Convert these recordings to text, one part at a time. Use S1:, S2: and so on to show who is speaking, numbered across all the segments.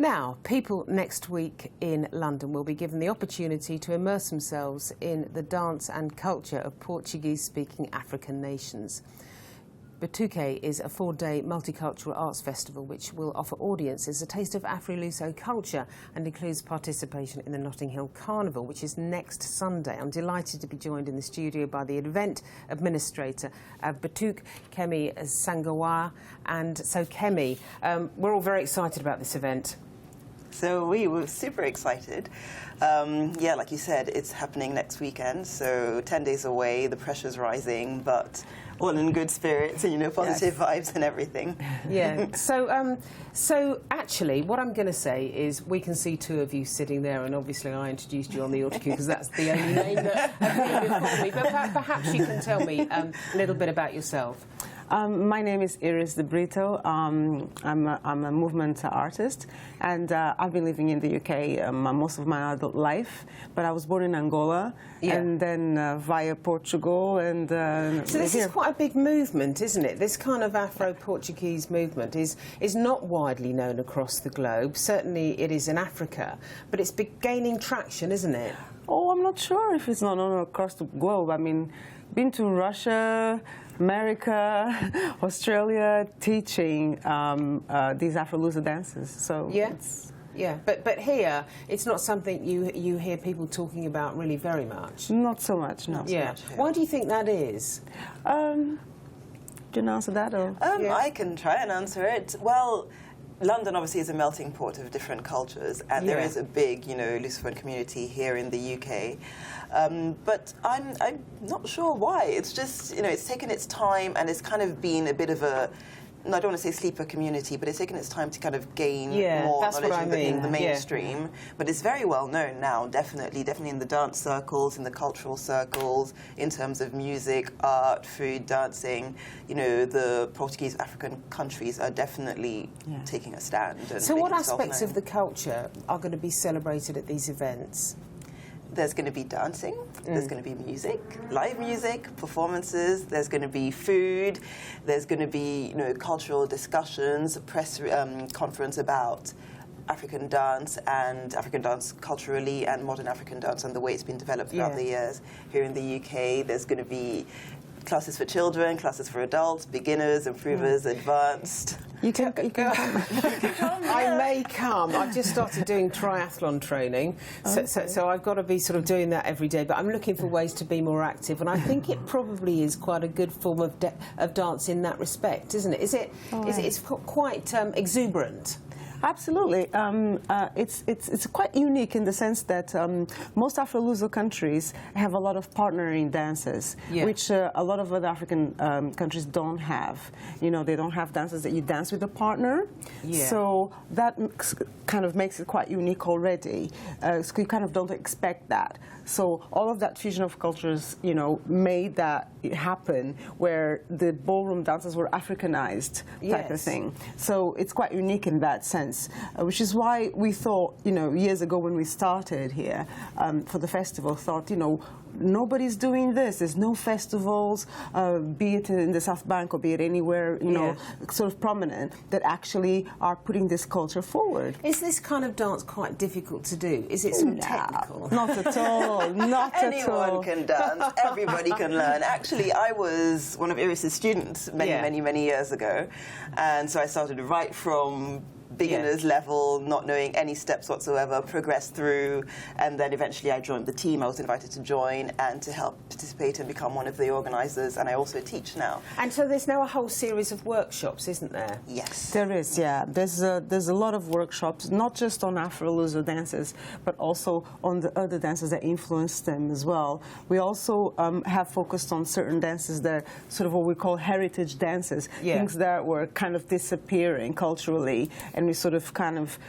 S1: Now, people next week in London will be given the opportunity to immerse themselves in the dance and culture of Portuguese-speaking African nations. Batuke is a 4-day multicultural arts festival which will offer audiences a taste of Afro-Luso culture and includes participation in the Notting Hill Carnival, which is next Sunday. I'm delighted to be joined in the studio by the event administrator of Batuke, Kemi Sangowawa. And so, Kemi, we're all very excited about this event.
S2: So we were super excited. Yeah, like you said, it's happening next weekend, so 10 days away, the pressure's rising, but all in good spirits and, you know, positive vibes and everything.
S1: Yeah, so actually, what I'm going to say is we can see two of you sitting there, and obviously I introduced you on the autocue because that's the only name that appeared before me, but perhaps you can tell me a little bit about yourself.
S3: My name is Brito. I'm a movement artist, and I've been living in the UK most of my adult life. But I was born in Angola, and then via Portugal. And
S1: so this is quite a big movement, isn't it? This kind of Afro-Portuguese movement is not widely known across the globe. Certainly, it is in Africa, but it's gaining traction, isn't it?
S3: Oh, I'm not sure if it's not known across the globe. I mean, been to Russia, America, Australia, teaching these Afro-Luso dances. So
S1: yeah, but here it's not something you hear people talking about really very much.
S3: Not so much, no.
S1: Yeah. Why do you think that is?
S3: Do you answer that? Or?
S2: I can try and answer it. Well, London obviously is a melting pot of different cultures, and there is a big, you know, Lusophone community here in the UK. But I'm not sure why. It's just, you know, it's taken its time, and it's kind of been a bit of a, I don't want to say sleeper community, but it's taken its time to kind of gain more knowledge in the mainstream. But it's very well known now, definitely in the dance circles, in the cultural circles, in terms of music, art, food, dancing. You know, the Portuguese African countries are definitely taking a stand. And
S1: so what aspects of the culture are going to be celebrated at these events?
S2: There's going to be dancing, there's going to be music, live music, performances, there's going to be food, there's going to be, you know, cultural discussions, press conference about African dance and African dance culturally and modern African dance and the way it's been developed throughout the years. Here in the UK, there's going to be classes for children, classes for adults, beginners, improvers, advanced.
S3: You can come.
S1: I may come. I've just started doing triathlon training, so I've got to be sort of doing that every day. But I'm looking for ways to be more active, and I think it probably is quite a good form of dance in that respect, isn't it? It's quite exuberant.
S3: Absolutely. It's quite unique in the sense that most Afro-Luso countries have a lot of partnering dances, which a lot of other African countries don't have. You know, they don't have dances that you dance with a partner. So that kind of makes it quite unique already. So you kind of don't expect that. So all of that fusion of cultures, you know, made that happen where the ballroom dances were Africanized type of thing. So it's quite unique in that sense, which is why we thought, you know, years ago when we started here for the festival, thought, you know, nobody's doing this. There's no festivals, be it in the South Bank or be it anywhere, you know, sort of prominent, that actually are putting this culture forward.
S1: Is this kind of dance quite difficult to do? Is it sort of technical?
S3: Not at all. Not at all.
S2: Anyone can dance. Everybody can learn. Actually, I was one of Iris's students many years ago, and so I started right from beginner's level, not knowing any steps whatsoever, progressed through, and then eventually I joined the team. I was invited to join and to help participate and become one of the organisers, and I also teach now.
S1: And so there's now a whole series of workshops, isn't there?
S2: Yes.
S3: There is, yeah. There's a lot of workshops, not just on Afro-Luso dances, but also on the other dances that influence them as well. We also have focused on certain dances that are sort of what we call heritage dances, things that were kind of disappearing culturally, and we sort of kind of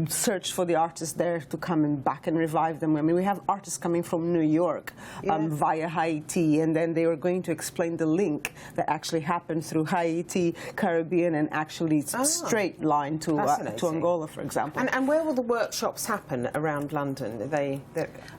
S3: search for the artists there to come and back and revive them. I mean, we have artists coming from New York via Haiti, and then they were going to explain the link that actually happened through Haiti, Caribbean, and actually straight line to Angola, for example.
S1: And where will the workshops happen around London? They're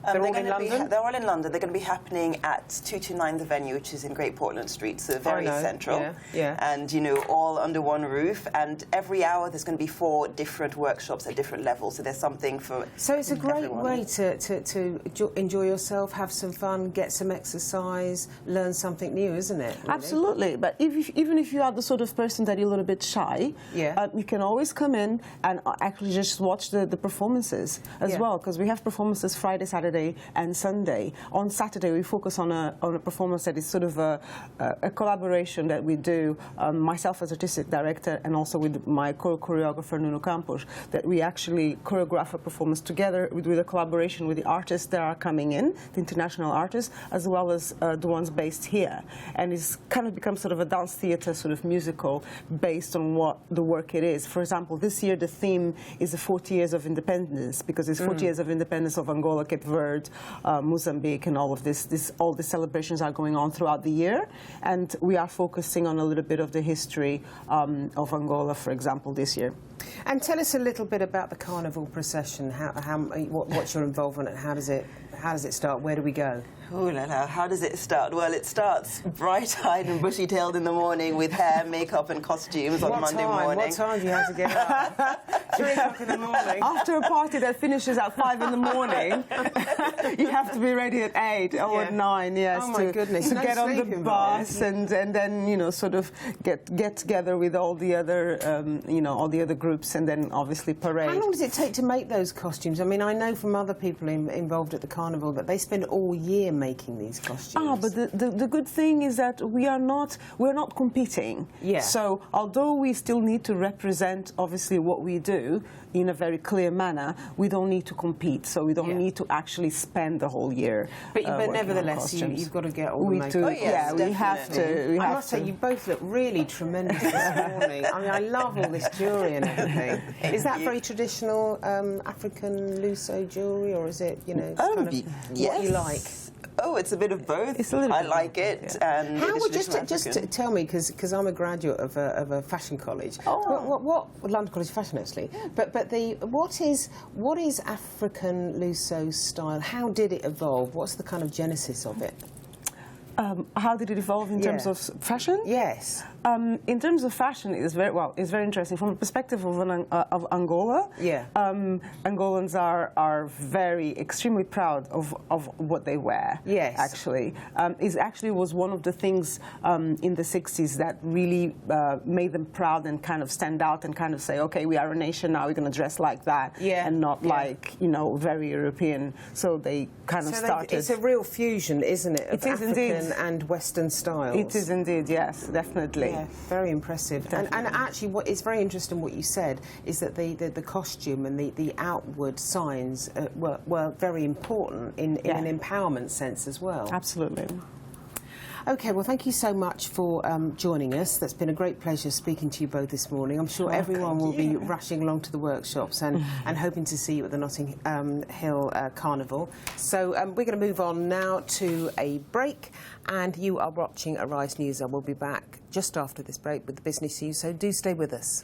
S1: all in London?
S2: They're all in London. They're going to be happening at 229 The Venue, which is in Great Portland Street, so very central. And, you know, all under one roof. And every hour there's going to be 4 different workshops at different levels. So there's something for
S1: So it's a great
S2: everyone.
S1: way to enjoy yourself, have some fun, get some exercise, learn something new, isn't it? Really?
S3: Absolutely. But even if you are the sort of person that you're a little bit shy, you can always come in and actually just watch the performances as well, because we have performances Friday, Saturday, and Sunday. On Saturday, we focus on a performance that is sort of a collaboration that we do, myself as artistic director and also with my choreographer Nuno Campos, that we actually choreograph a performance together with a collaboration with the artists that are coming in, the international artists, as well as the ones based here. And it's kind of become sort of a dance theatre sort of musical based on what the work it is. For example, this year the theme is the 40 years of independence, because it's 40 years of independence of Angola, Cape Verde, Mozambique, and all of this. All the celebrations are going on throughout the year, and we are focusing on a little bit of the history of Angola, for example, this year.
S1: And tell us a little bit about the Carnival procession. What's your involvement, and how does it start? Where do we go?
S2: Ooh la la, how does it start? Well, it starts bright-eyed and bushy-tailed in the morning with hair, makeup and costumes on Monday morning.
S1: What time do you have to get up? 3 o'clock in the morning.
S3: After a party that finishes at 5 in the morning, you have to be ready at 8 or at 9, yes.
S1: Oh my goodness.
S3: To
S1: No
S3: get on the
S1: sleep
S3: bus and then, you know, sort of get together with all the other, all the other groups, and then obviously parade.
S1: How long does it take to make those costumes? I mean, I know from other people involved at the Carnival that they spend all year making these costumes.
S3: But the good thing is that we're not competing.
S1: Yeah.
S3: So although we still need to represent obviously what we do in a very clear manner, we don't need to compete. So we don't need to actually spend the whole year.
S1: But nevertheless, you've got to get all the makeup.
S3: Do.
S2: Oh, yes,
S3: we have to.
S1: I must say, you both look really tremendous this morning. I mean, I love all this jewellery and everything. Is that very traditional African Luso jewellery, or is it, kind of what you like?
S2: Oh, it's a bit of both.
S3: It's a little
S2: I
S3: bit
S2: like it, and
S1: How
S2: it is
S1: would
S2: traditional
S1: just
S2: African.
S1: tell me, because I'm a graduate of a fashion college. What London College of Fashion actually? But what is African Luso style? How did it evolve? What's the kind of genesis of it?
S3: How did it evolve in terms of fashion?
S1: Yes.
S3: In terms of fashion, it's very interesting. From the perspective of Angola, Angolans are extremely proud of what they wear.
S1: Yes.
S3: Actually. It actually was one of the things in the 60s that really made them proud and kind of stand out and kind of say, okay, we are a nation now, we're going to dress like that, and not like, very European. So they kind of started.
S1: It's a real fusion, isn't it?
S3: It is indeed.
S1: And Western styles.
S3: It is indeed, yes, definitely.
S1: Yeah, very impressive. And actually, what is very interesting, what you said, is that the costume and the outward signs were very important in an empowerment sense as well.
S3: Absolutely.
S1: Okay, well, thank you so much for joining us. That's been a great pleasure speaking to you both this morning. I'm sure everyone will be rushing along to the workshops and hoping to see you at the Notting Hill Carnival. So we're going to move on now to a break, and you are watching Arise News. I will be back just after this break with the business news, so do stay with us.